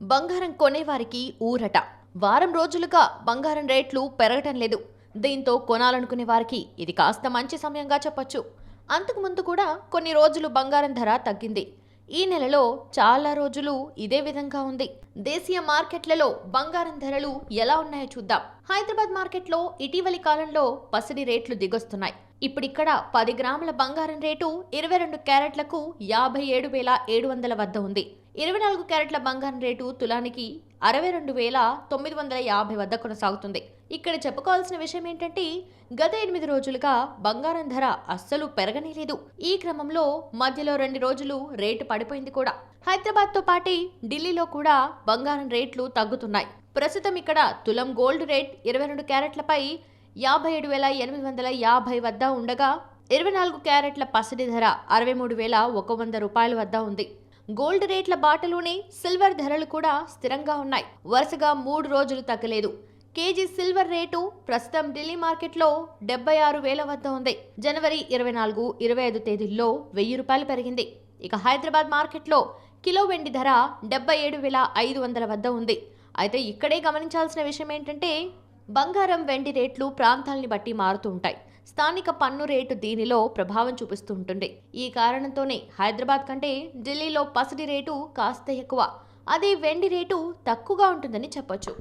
బంగారం కొనేవారికి ఊరట. వారం రోజులుగా బంగారం రేట్లు పెరగటం లేదు. దీంతో కొనాలనుకునే వారికి ఇది కాస్త మంచి సమయంగా చెప్పొచ్చు. అంతకుముందు కూడా కొన్ని రోజులు బంగారం ధర తగ్గింది. ఈ నెలలో చాలా రోజులు ఇదే విధంగా ఉంది. దేశీయ మార్కెట్లలో బంగారం ధరలు ఎలా ఉన్నాయో చూద్దాం. హైదరాబాద్ మార్కెట్లో ఇటీవలి కాలంలో పసిడి రేట్లు దిగొస్తున్నాయి. ఇప్పుడిక్కడ 10 గ్రాముల బంగారం రేటు 22 క్యారెట్లకు 57,700 వద్ద ఉంది. 24 క్యారెట్ల బంగారం రేటు తులానికి 62,950 వద్ద కొనసాగుతుంది. ఇక్కడ చెప్పుకోవాల్సిన విషయం ఏంటంటే గత 8 రోజులుగా బంగారం ధర అస్సలు పెరగనే లేదు. ఈ క్రమంలో మధ్యలో 2 రోజులు రేటు పడిపోయింది కూడా. హైదరాబాద్ తో పాటే ఢిల్లీలో కూడా బంగారం రేట్లు తగ్గుతున్నాయి. ప్రస్తుతం ఇక్కడ తులం గోల్డ్ రేట్ 22 క్యారెట్లపై 57,850 వద్ద ఉండగా 24 క్యారెట్ల పసిడి ధర 63,100 రూపాయల వద్ద ఉంది. గోల్డ్ రేట్ల బాటలోనే సిల్వర్ ధరలు కూడా స్థిరంగా ఉన్నాయి. వరుసగా 3 రోజులు తగ్గలేదు. కేజీ సిల్వర్ రేటు ప్రస్తుతం ఢిల్లీ మార్కెట్లో 76,000 వద్ద ఉంది. జనవరి 24, 25 తేదీల్లో 1000 రూపాయలు పెరిగింది. ఇక హైదరాబాద్ మార్కెట్లో కిలో వెండి ధర 77,500 వద్ద ఉంది. అయితే ఇక్కడే గమనించాల్సిన విషయం ఏంటంటే బంగారం వెండి రేట్లు ప్రాంతాల్ని బట్టి మారుతూ ఉంటాయి. స్థానిక పన్ను రేటు దీనిలో ప్రభావం చూపిస్తూ ఉంటుంది. ఈ కారణంతోనే హైదరాబాద్ కంటే ఢిల్లీలో పసిడి రేటు కాస్త ఎక్కువ, అదే వెండి రేటు తక్కువగా ఉంటుందని చెప్పొచ్చు.